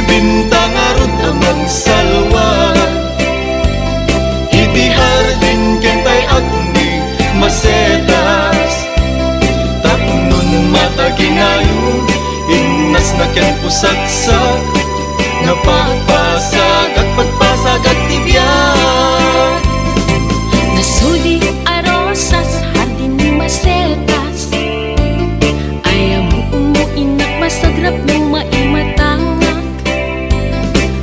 bintang arod amang salwan. Iti hardin kentay agni masetas. Tapnon mata ginayon, innas na ken pusagsak. Napagpasag at pagpasag at tibiyag. Nasuli arosas hardin ni masetas. Ayaw mo umuinak masagrap ng maimatangak.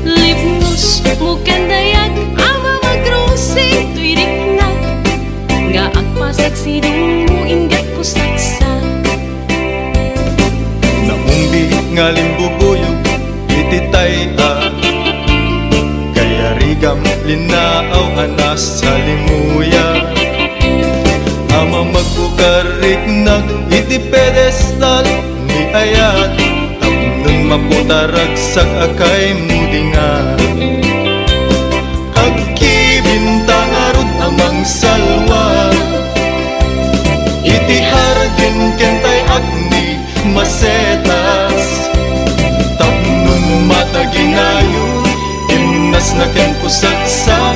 Lipnos mo kandayag ama magrusing tuiriknak. Nga agpasag sidong mo ingat pusagsak. Naumbi nga limbubuyog ititay kaya rigam linaaw anas sa limuya. Ama magbukariknag iti pedestal ni ayat. Tapnon maputaragsak akay mudingan. Agkibintang arod amang salwa. Iti hardin kentay agni masetas. Tapnon mata ginayon, innas na ken pusagsak.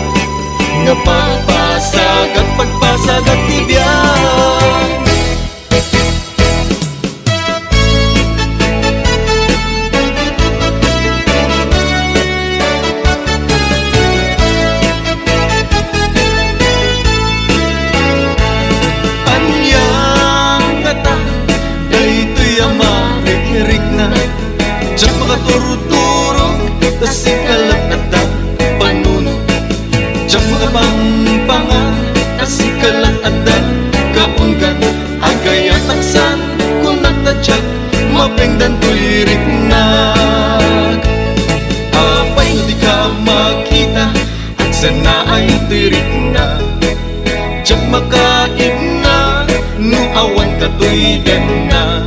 Nga pagpasag at pagpasag at tibiyag. Anyang kata daytoy amarik-rik na. Diyak makaturuturo tasikalat at panunod. Diyak makapangpangan tasikalat at kaunggan. Agay at taksan kung nagtadyak mapengdan tuirik na. Apay no di ka makita at sana ay tuirik na. Diyak makaib na no awan ka tuiden na.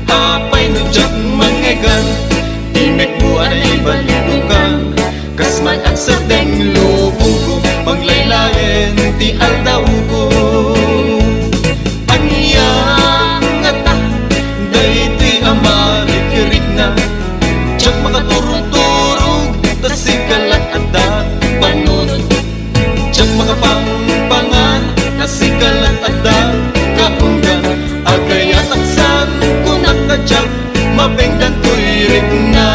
Apay no diyak mangegan imek mo ay balito ka. Kasman at sa deng lubong ko panglaylayan ti aldaw ko. Anyang ngata daytoy amarik-rik na. Diyak makaturog-turog tasikalat at panunod. Diyak makapangpangan tasikalat at kaunggan. Agay at aksan kung nagtadyak mapengdan tuirik na.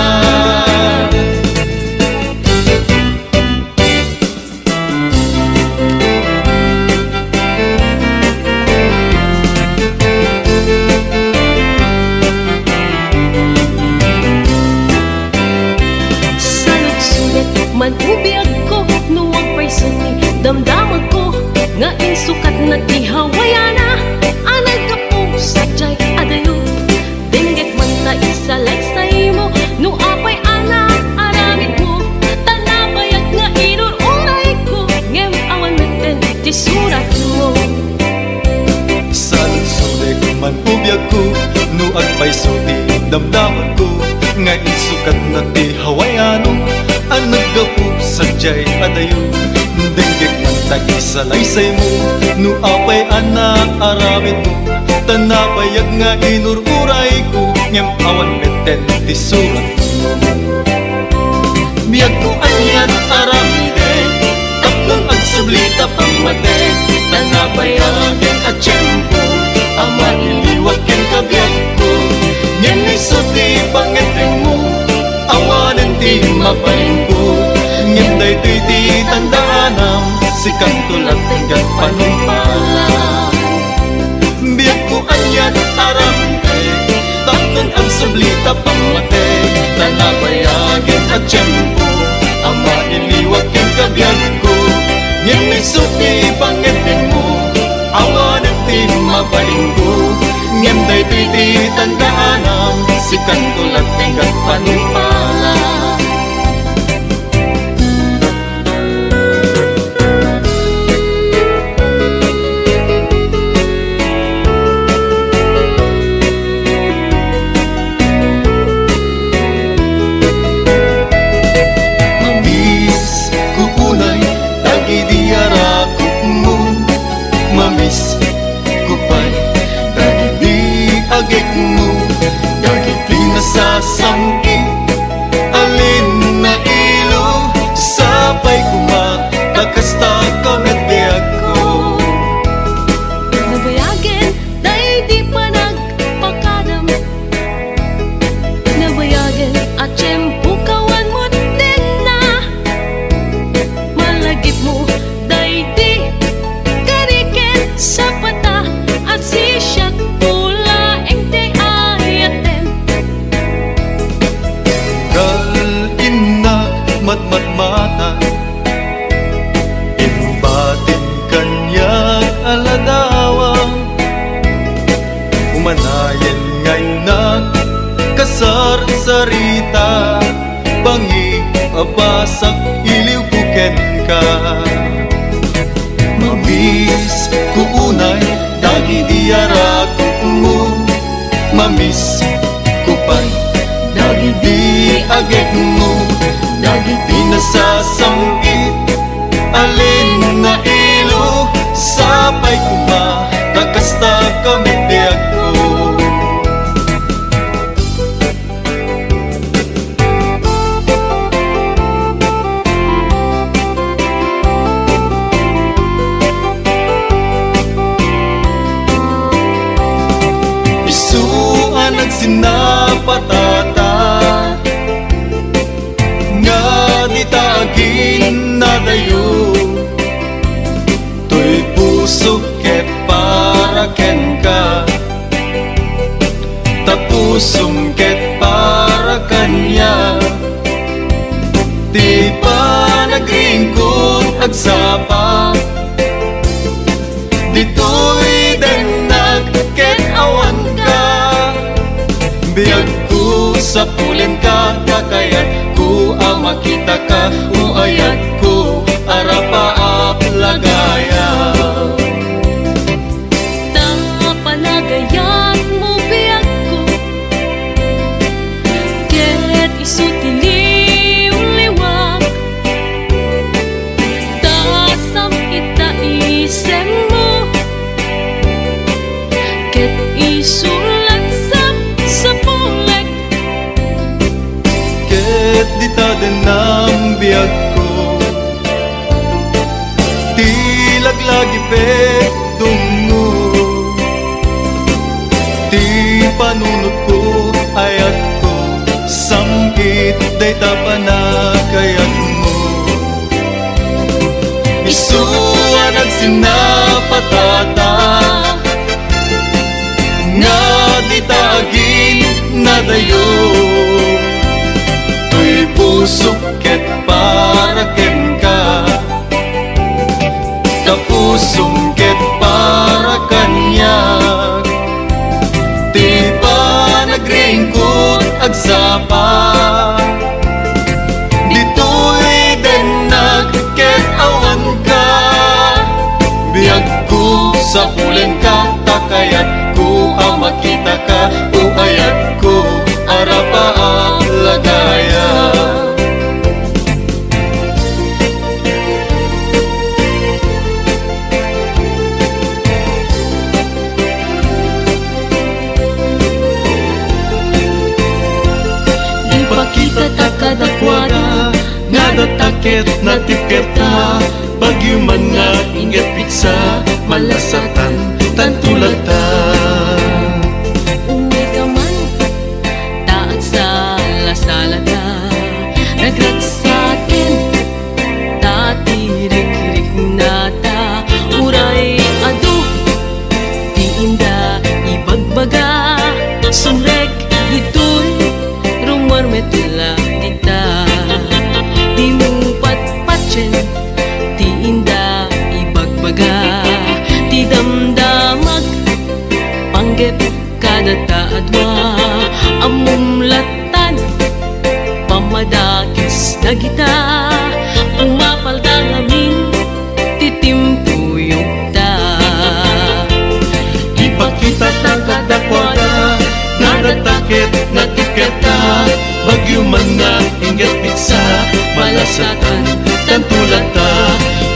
Man ubiyag ko, nuwag pa'y suni damdamag ko, nga insukat na ihawayana. Anay ka po sa jay adayo. Dinggit man na isalaysay mo, no apay ana aramid mo. Tanabayag nga inururay ko, ngem awan natin ti surat mo. Salusulik man ubiyag ko, nuag pa'y suti damdamag ko, nga insukat na ti hawayano. Ang naggapu sa jay adayo. Dinggit man tag-isalaysay mo, no apay ana aramid mo. Tanapayag nga inururay ko, ngem awan meten ti surat mo. Biyag ko anyan aramide, tapnon ang sublita pangmate. Tanapayagin at tiyempo, ama iliwag ken kabiyag ko. Ngem isuti pangeteng mo, awanan ti mapaling ko. Ngem daytoy ti tandaanam, sikang tulad tingkat panumpalan. Biyag ko anyan aramide, tapnon ang sublita pangmate. Tanabayagin at tiyempo, ama iliwag ken kabiyag ko. Ngem isuti pangeteng mo, awanan ti mapaling ko. Ngem daytoy ti tandaanam, sikang tulad tingkat panumpalan. Agik mo, dagiti nasasangkit kasar sarita bangi abasak iliw kuken ka. Mamis ku unay dagi diara mo, mamis ku pay dagi di agek mo, dagi di nasasambit alin na ilo sapay kuma kakasta kami biag ko. Isuan nagsinapatata nga di taagin na dayo, tuy puso ket para ken ka, tapusong ket para kanya. Di pa nagringkot agsapa, dito'y denag ket awan ka. Biyag ko sa pulen ka, kakayat ko ang makita ka, uayat ko arapaap lagaya. Panagayat mo biyag ko, ket isutiliw liwag, tasam kita isem mo, ket isulat sa pulek, ket di tadenam biyag ko, tilaglagi pek tungo, ti panunod ko ayat ko, samkit day tapanakayat mo. Isuan nagsinapatata nga di taagin na dayo, tuy puso ket para ken ka, tapusong ket para kanya. Di pa nagringkot agsapa, dito'y denag ket awan ka. Biyag ko sa pulen ka, takayat ko ang makita ka, uayat ko arapaap lagaya. ipakita ta kadakwada, nga datakit na tiketa, bagyo man nga ingat piksa, malasatan tantulata. uwi ka man, taat sa lasalata, nagragsakin, tatirik-rik nata, uray adu, di inda ibagbaga, sumrek ito'y rumor metula dita, di mo patpatsin, di inda ibagbaga, di damdamag, panggep kada taadwa, amumlatan, pamadakis na kita, umapalda ngamin, titimpuyog ta. Ipakita ta kadakwada, nga datakit na tiketa, bagyo man nga ingat piksa, malasatan tantulata.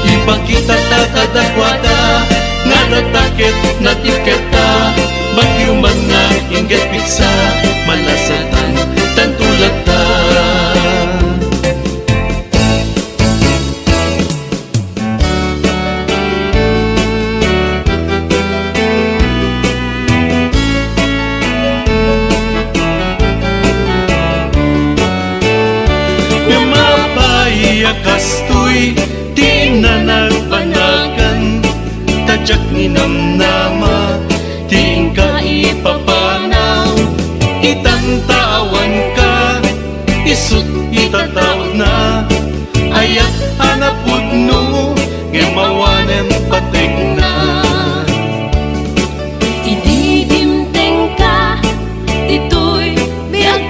Ipakita ta kadakwada, nga datakit na tiketa, bagyo man nga ingat piksa, malasatan tantulata. Kastoy di na nagpanagan, tadyak ni namnama, di ka ipapanaw, itantawan ka, isut itatawag na, ayat hanapod no, ngemawanem patek na. Ididimteng ka, ito'y biag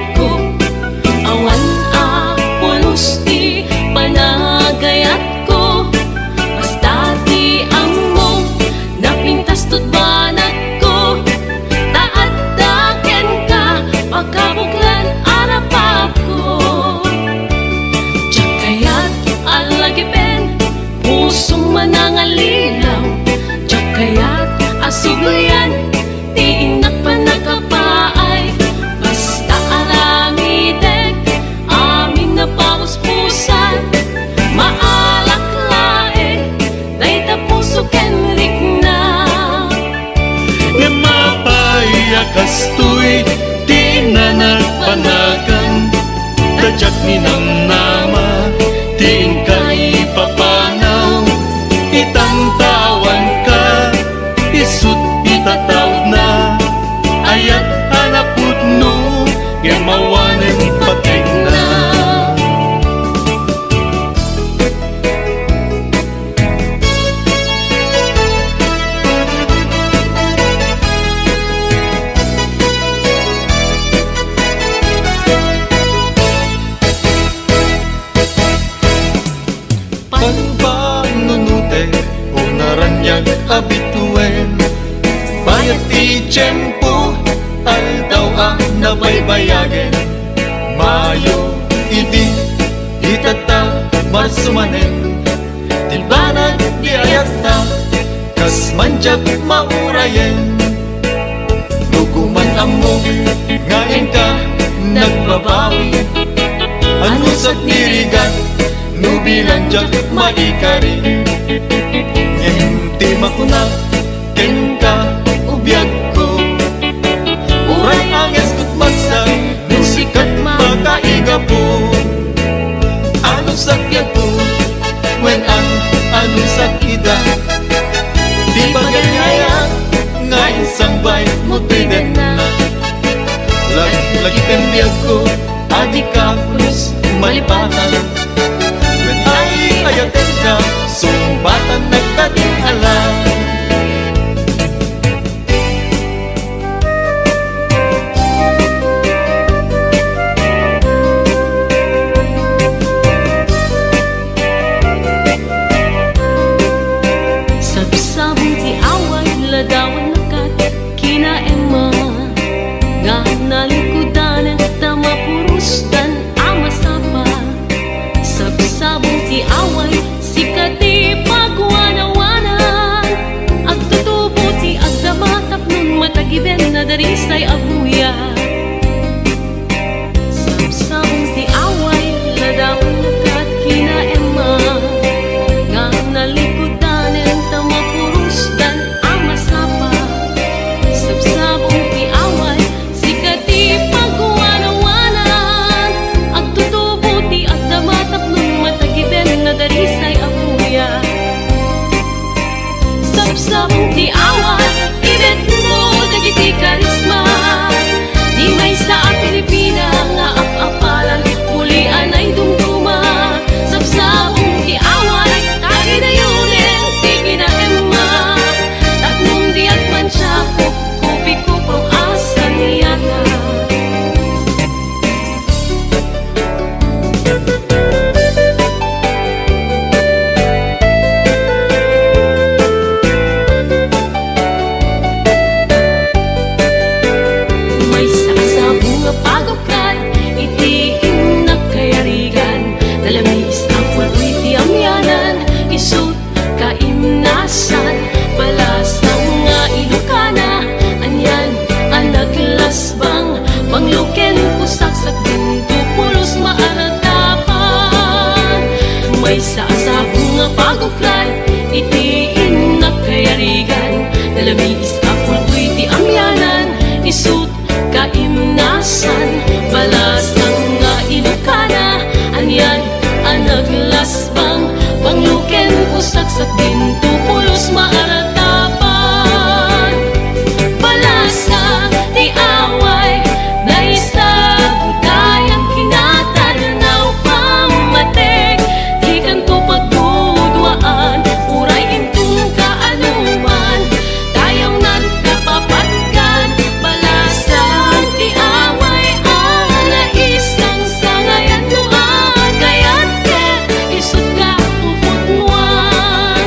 panagan dajak ninang nama tiin kay papanaw itantawan ka isut itatawd na ayat hanapud no nga mawanan ipatay na. Panunute o naranyag abituen bayat ti tiyempo aldaw ang nabaybayagen mayo idi itata marsumanen ti banag di ayata kas manjak maurayen nuguman ammo ngayon ka nagbabawi ano sa nirigan nubilang jak maikari ngenti makunap kengka ubiyag ko uray ang eskut magsag nusikat makaiga po ano sakya ko when ang ano sakida di bagayaya nga isang bay mutiden na lagi pembiyag ko adik ka plus malipatan when ay ayaten ka sumbatan nagtating alam. Sabsabong ti away ladawan nakat kina Emma nga nalikudan tama purustan ama sapa sabsabong ti away sikati pagwanawanan agtutubo ti agdamatap nun matagiben na darisay abuya sabsabong ti away ladawan nakat kina Emma nga nalikudan tama purustan ama sapa sabsabong ti away sikati pagwanawanan agtutubo ti agdamatap nun matagiben na darisay abuya sabsabong ti away ibet mo dagiti karisma di may sa Pilipina nga apapalan mulian ay dumduma sabsabong ti away tagi na yunin ti kina Emma taknong diat man siya kupi kupong asan niyata. May sasabong nga pagupkat itiin nagkayarigan dalamis ang walwi ti amyanan isut kaimnasan balasang nga ilukana anyan ang naglasbang pangluken pusak sa pulos maaratapan may sasabong nga pagupkat itiin nagkayarigan dalamis ang walwi ti amyanan isut kaimnasan balasang nga ilukana anyan ang naglasbang pangluken pusak sa pulos maaratapan balasa ti away na isa budayang kinataranaw pamatek di kanto pagdudwaan uray intong kaanuman tayaw nan kapapatkan balasa ti away ang naisang sangayan nuan kaya't isut ka puputmuan.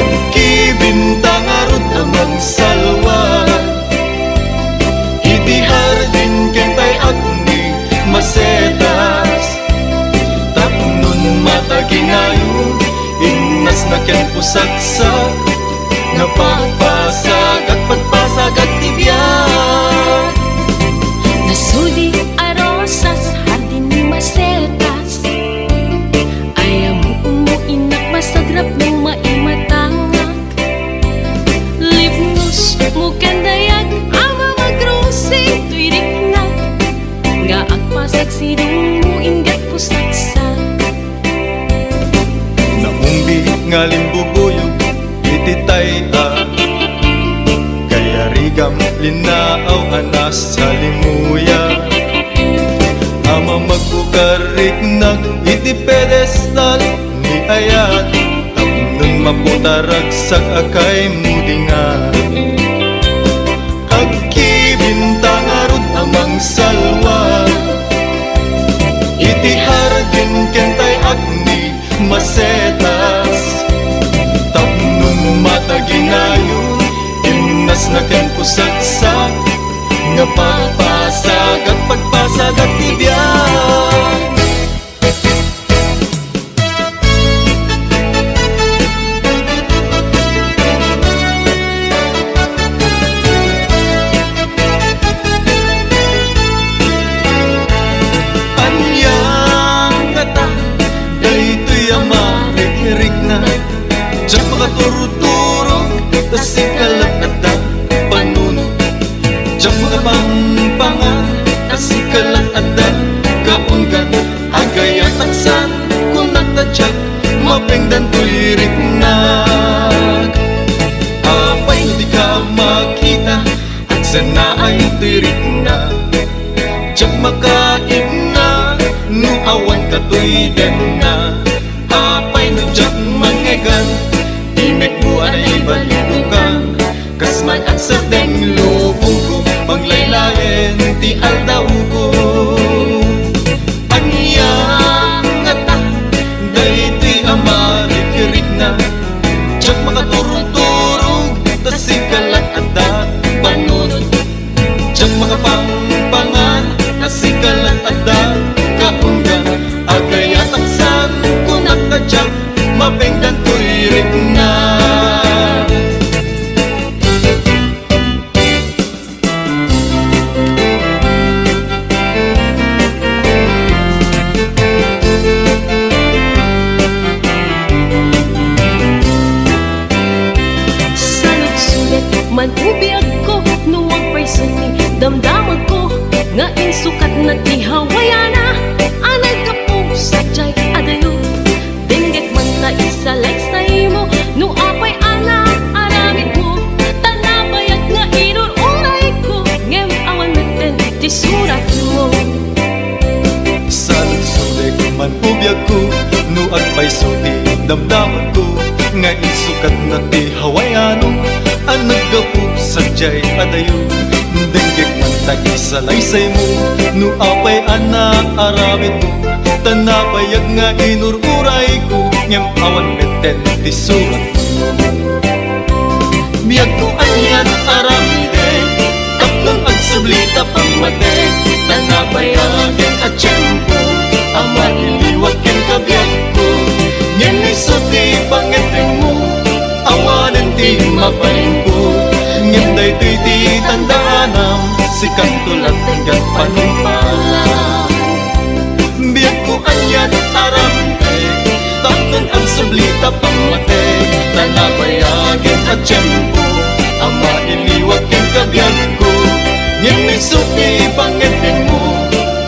Pagkibintang arot amang salwa itihar din kentay agni masetas tapnon mataginayon innas na ken pusaksak napagpasag at pagpasag at tibyan linaaw anas sa limuya. Ama magbukarik nag iti pedestal ni ayat, tapnon maputarag sa akay mudinga. Agkibintang arod amang salwa, iti haragin kentay agni masetas. Tapnon mataginayo, imnas na ken pusagsak, nga pagpasag at pagpasag at tibyan. Diyan makaturuturo, tas ikalat at panuno. Diyan makapangpangan, tas ikalat at kaunggan. Agay at taksan, kung natadyak, mapengdan tulirik nag. Apay di ka makita, at sana ay tirik na. Diyan makain na, nuawan ka tuy den na. Apay no diyan mangegan, imek mo ay balito ka. Kasman at sa deng lubong ko, panglaylayen ti aldaw ko. Anyang ata, dahiti amarikirik na. Diyak makaturog-turog, tas ikalat at panunod. Diyak makapangpangan, tas ikalat at kaunggan. Agay at aksan, kung natadyak, mapengdan tuirik na. Salot-sulit man ubiyag ko, nuwag pa'y suni damdamag ko, nga insukat na tihawayana. Anay ka po sa jay adayo, dinggit man ta isalay sa imo. No apay ana aramid mo, tanabayag nga inururay ko. Ngem awan meten ti surat mo. Salot-sulit man ubiyag ko, nuag pa'y suni damdaman ko, nga insukat na tihawayano. Ang naggapu sa jay adayo, dinggit man ta isalay sa imo. No apay ana aramid mo, tanabayag nga inururay ko. Ngem awan meten ti surat mo. Biyag ko anyan aramide, tapnon ang sublita pangmate. Tanabayagin at tiyempo, ama iliwag ken kabiyag ko. Ngem isuti pangeteng mo, awanan ti mapaling ko. Ngem daytoy ti tandaanam, sikat tulad tingkat panumpalan. Biyag ko anyan aramide, tapnon ang sublita pangmate. Tanabayagin at tiyempo, ama iliwag ken kabiyag ko. Ngem isuti pangeteng mo,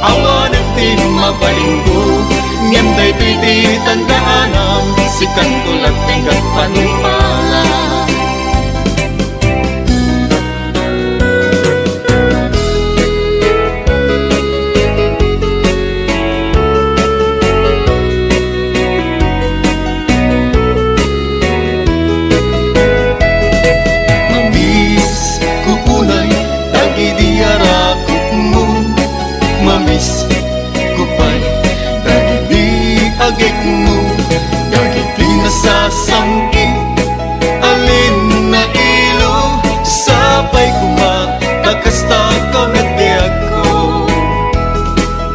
awanan ti mapaling ko. Ngem daytoy ti tandaanam, sikat tulad tingkat panumpalan. Mamis kukunay, dagiti arakot mo. Mamis kupay, dagiti agek mo. Dagiti nasasangkit, alin na ilo. Sapay kumatakasta kamet biyag ko.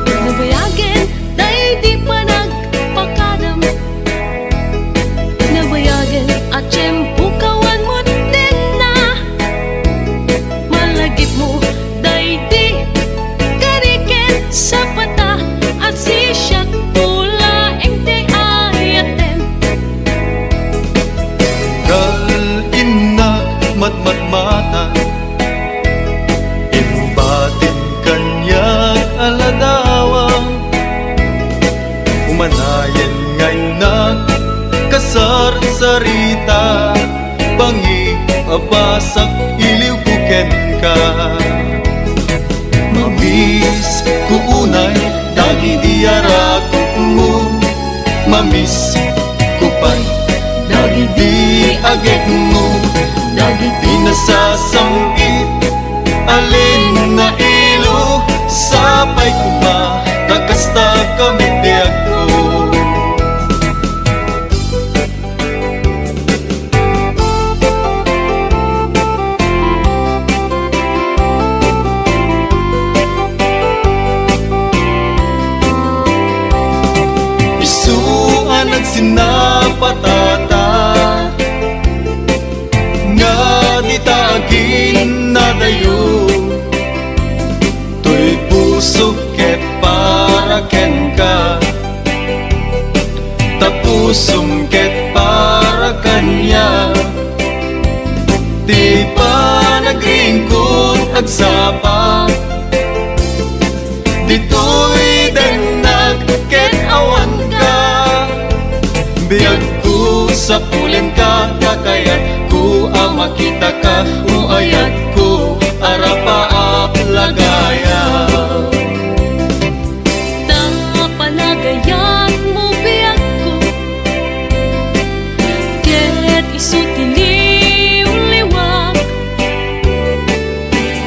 Nabayagin, day di pa nagpakadam. Nabayagin, at tiyempo kawan mo din na. Malagip mo, day di karikin sa pata. At sisyak pula ente ayatem. Kal-inak matmatmata, imbatin kanyag aladawang. Umanayan ngayon na kasar-sarita, pangi abasak iliw kuken ka. Mamiss ko unay dagi diara mo, mamiss ko pa'y dagi di agek mo, dagi di nasasamit alin na ilo sapay ko ba kakasta kami biag ko. Isuan ang sinapatata nga di tagin na dayo, tuy puso ket para ken ka, tapusum ket para kanya. Di pa nagringkod agsapa, dito'y denag ket awan ka. Biyag ko sa pulen ka, kakayat ko makita ka, uayat ko arapaap lagaya. Panagayan mo biyag ko, ket isutiliw liwag,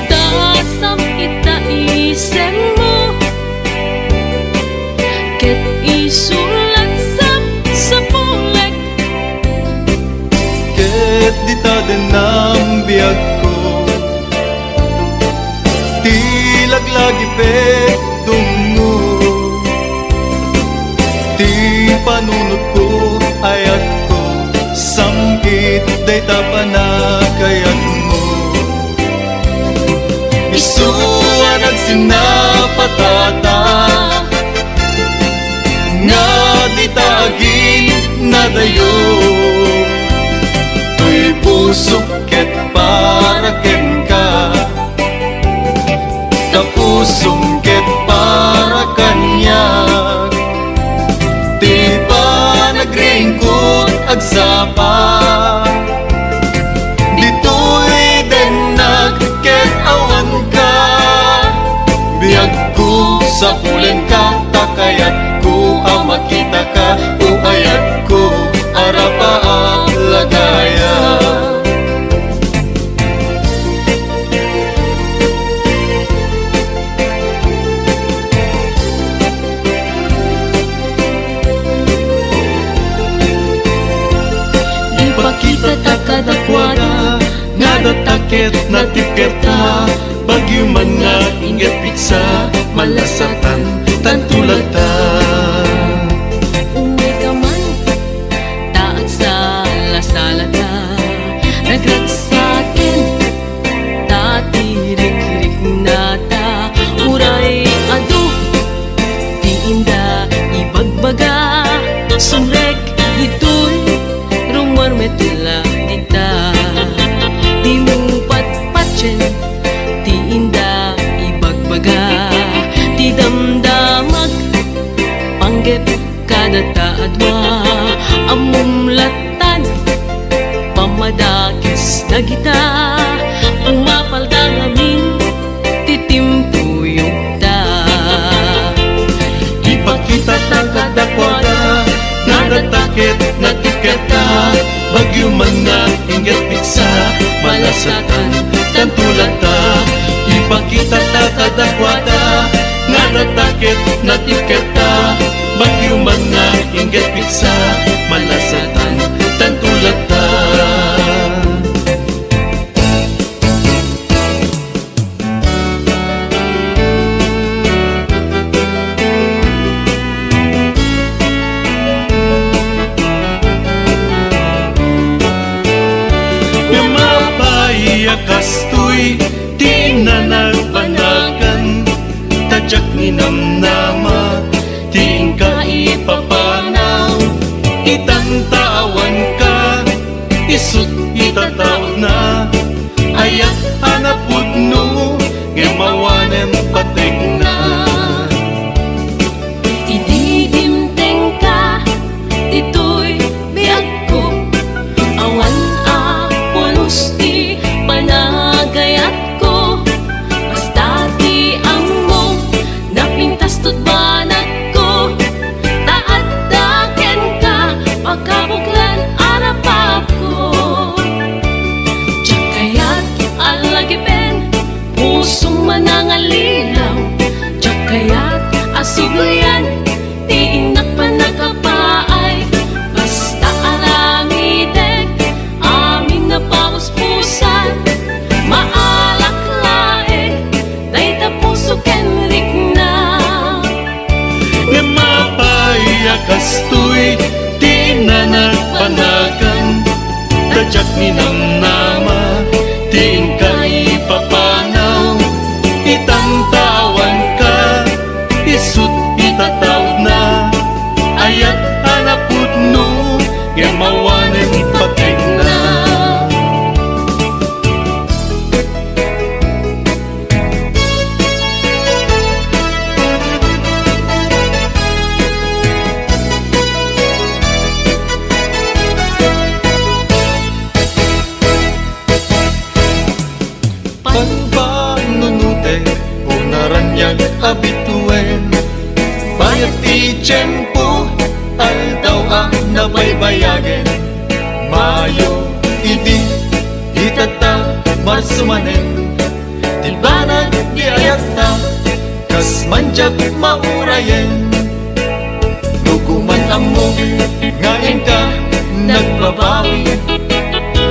tasam kita isen mo, ket isulat sa pulek, ket di tadenam biyag ko, tilaglagi pek dungo, ti panunod ko ayat ko, samkit day tapanagayat mo. Isuan ang sinapatata nga di tagin na dayo, tuy puso ket para ken ka, tapusum ket para kanya. Di pa nagringkod agsapa, dito'y denag ket awan ka. Biyag ko sa pulen ka, takayat ko makita ka, uayat ko arapaap lagaya. Ipakita ta kadakwada, nga datakit na tipkerta, bagyo man nga ingat piksa, malasatan tantulatan. uwi ka man, taat sa lasalata, nagragsakin, tatirik-rik na ta, uray ado, di inda ibagbaga, sumrek ito'y rumarmetula dita, di mo patpatchen, di inda ibagbaga, di damdamag, panggep kada taadwa, amumlatan, pamadakis na kita, umapaldang amin, titimpuyog ta. Ipakita ta kadakwada, nga datakit na tipkerta, bagyo man nga ingat piksa, malasatan tantulata. Ipakita ta kadakwada, nga datakit na tipkerta, bagyo man nga ingat piksa, malasatan tantulata. Kastoy di na nagpanagan, tadyak ni namnama, di ka ipapanaw, itantawan ka, isut itataw na, ayat hanapod no, ngemawanem patek na. Ididimteng ka, ito'y biyag ko, awan a pulos di panagayat ko, pusong manangalilaw, tiyak kaya't asuglayan, ti inak panakapaay. Basta aramidek, aming napauspusan, maalak lae, day tapuso kenrik na. Nga mapayakas tuy, ti nanagpanagan, tadyak ni namnama, ti ingkay papanaw, itantawan ka, isut itatawd na, ayat hanaput no, yan mawanan ipatig na. Panpanunute, unaranyag abituen, bayat ti tiyempo, aldaw ang nabaybayagen. Mayo, idi, itata, marsumanen, di banag di ayata, kas manjak maurayen. Luguman ammo, ngayon ka, nagbabawi,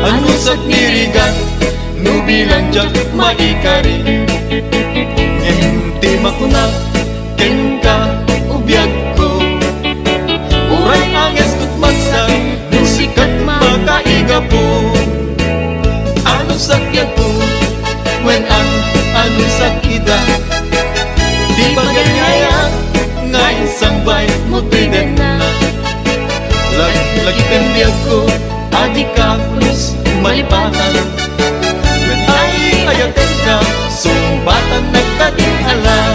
anusat nirigan, nubilan jak maikari. Ngenti makuna, ken ka, ubiyag ko, uray anges kut magsa, nusikat makaiga po. Anong sakyan po, when ang anong sakida, di ba ganyaya, nga isang bay mo tiden na. Lagi pendiag ko, adik ka plus malipatan, when ay ayatin ka, sumbatan nagtating alam.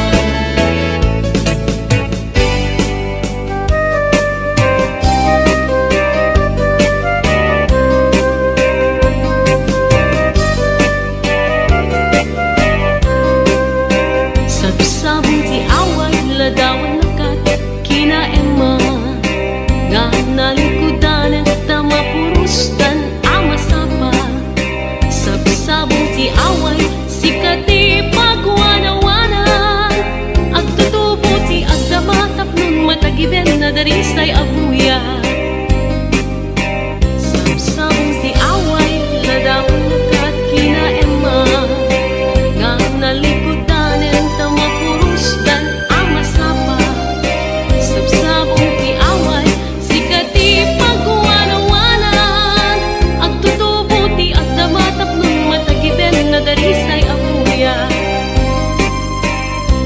Sabsabong ti away, ladawan nakat, kinaema, nga nalikudan, tamapurustan, amasapa. Sabsabong ti away, sikati pagwanawanan, agtutubo ti agdamatap nun matagiben na darisay abuya. Sabsabong ti away, ladawan nakat, kinaema, nga nalikudan, tamapurustan, amasapa. Sabsabong ti away, sikati pagwanawanan, agtutubo ti agdamatap nun matagiben na darisay abuya.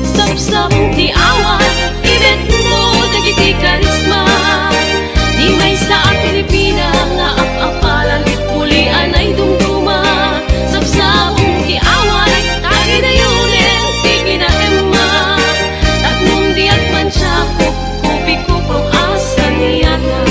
Sabsabong ti away, ibet mo dagiti karisma, di may sa Pilipina nga apapalan, mulian ay dumduma. Sabsabong ti away, tagi na yunin, tigi na emma, tatnong diat man siya, kupi ko pang asa niyata.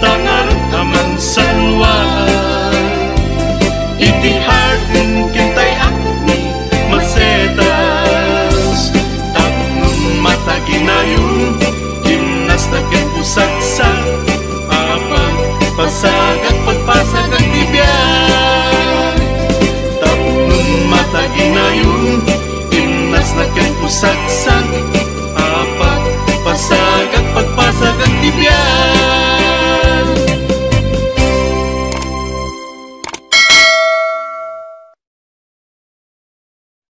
tanga